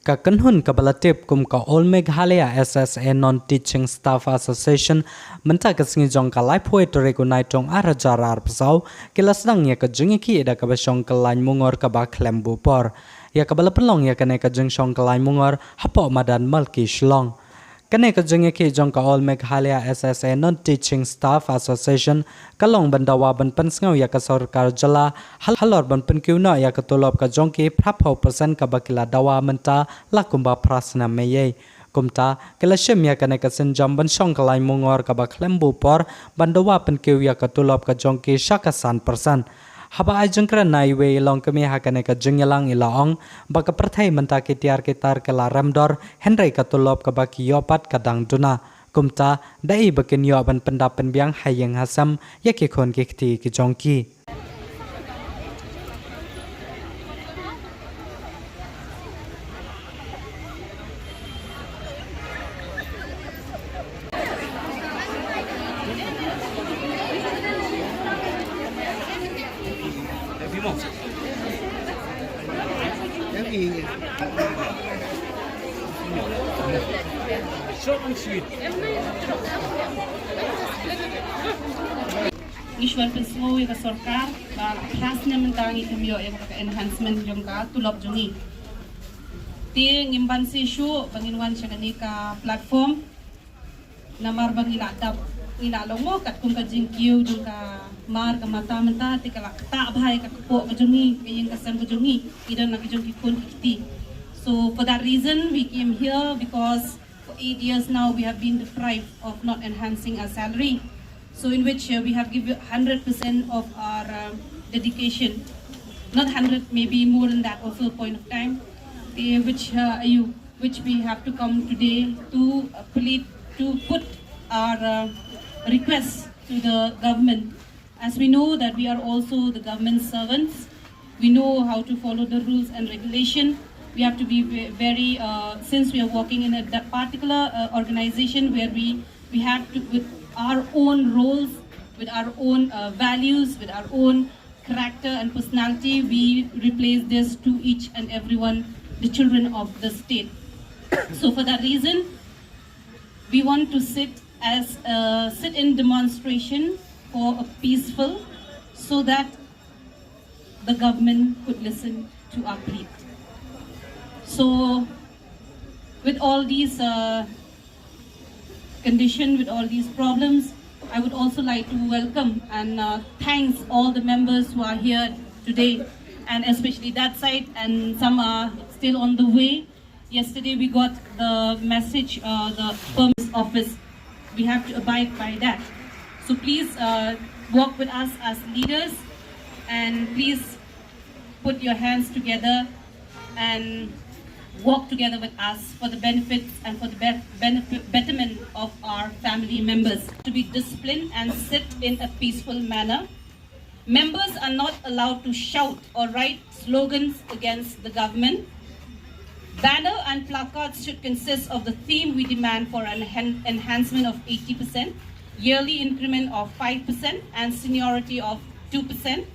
Kakan hun kabalatip kum ka All Meghalaya SSA Non-Teaching Staff Association menta kasingi jong ka lai phoi to rekunai tong arajarar psau kilasdang ya ka jungi ki da ka basong ka lain mungor ka ba klembu por ya ka balapelong ya kane ka jung song ka lain mungor hapo madan malki shlong kane ka jungi ki jong ka All Meghalaya SSA Non-Teaching Staff Association kalong bandawa ban pensngau ya ka sarkar jala halor ban penkiu na ya ka tolop ka jong ki phapho persen ka bakila dawa menta lakumba prasna meye kumta kelasem ya kane ka senjam ban song ka lain mungor ka ba klembu por bandawa penkiu ya ka tolop ka jong ki shakasan persen haba ai jengkra nai we long kami hakane ka jengyalang ilaong baka perthai menta ki tiar ki tar kala ramdor henry ka tulop ka baki yopat kadang duna kumta dai bakin yo ban pendapen biang hayeng hasam yaki khon ki khti ki jongki Short and sweet. ईश्वर पे slow एक सरकार खास ने मंतांगी कमियो एक enhancement जंगा तुलब जुंगी ते ngimban si shu banginwan syagani ka platform namar bangila dap ila longo kat kum ka jingkiu jungka mar ka mata menta te kala ta bhai ka po ka jungi kayeng kasam ka jungi idan na ka jungi kon kiti. So for that reason we came here because for 8 years now we have been deprived of not enhancing our salary. So in which we have given 100% of our dedication, not 100, maybe more than that also a point of time, which we have to come today to put our requests to the government. As we know that we are also the government servants, we know how to follow the rules and regulation. We have to be very, since we are working in a particular organization where we have to, with our own roles, with our own values, with our own character and personality, we replace this to each and everyone, the children of the state. So for that reason, we want to sit in demonstration for a peaceful, so that the government could listen to our plea. So with all these condition, with all these problems, I would also like to welcome and thanks all the members who are here today, and especially that side, and some are still on the way. Yesterday we got the message, the permit office, we have to abide by that. So please work with us as leaders, and please put your hands together and work together with us for the benefits and for the betterment of our family members. To be disciplined and sit in a peaceful manner. Members are not allowed to shout or write slogans against the government. Banner and placards should consist of the theme we demand for an enhancement of 80%, yearly increment of 5%, and seniority of 2%.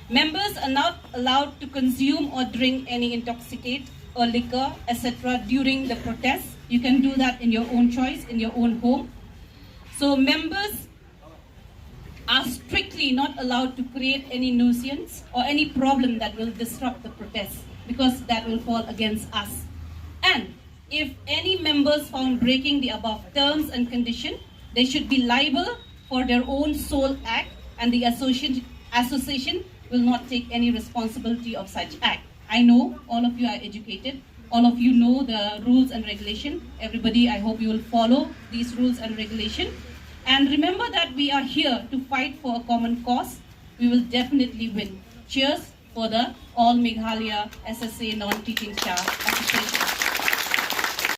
Members are not allowed to consume or drink any intoxicant or liquor, etc. during the protest. You can do that in your own choice, in your own home. So members are strictly not allowed to create any nuisance or any problem that will disrupt the protest, because that will fall against us. And if any members found breaking the above terms and condition, they should be liable for their own sole act, and the association will not take any responsibility of such act. I know all of you are educated, all of you know the rules and regulation. Everybody, I hope you will follow these rules and regulation. And remember that we are here to fight for a common cause. We will definitely win. Cheers for the All Meghalaya SSA Non-Teaching Staff Association.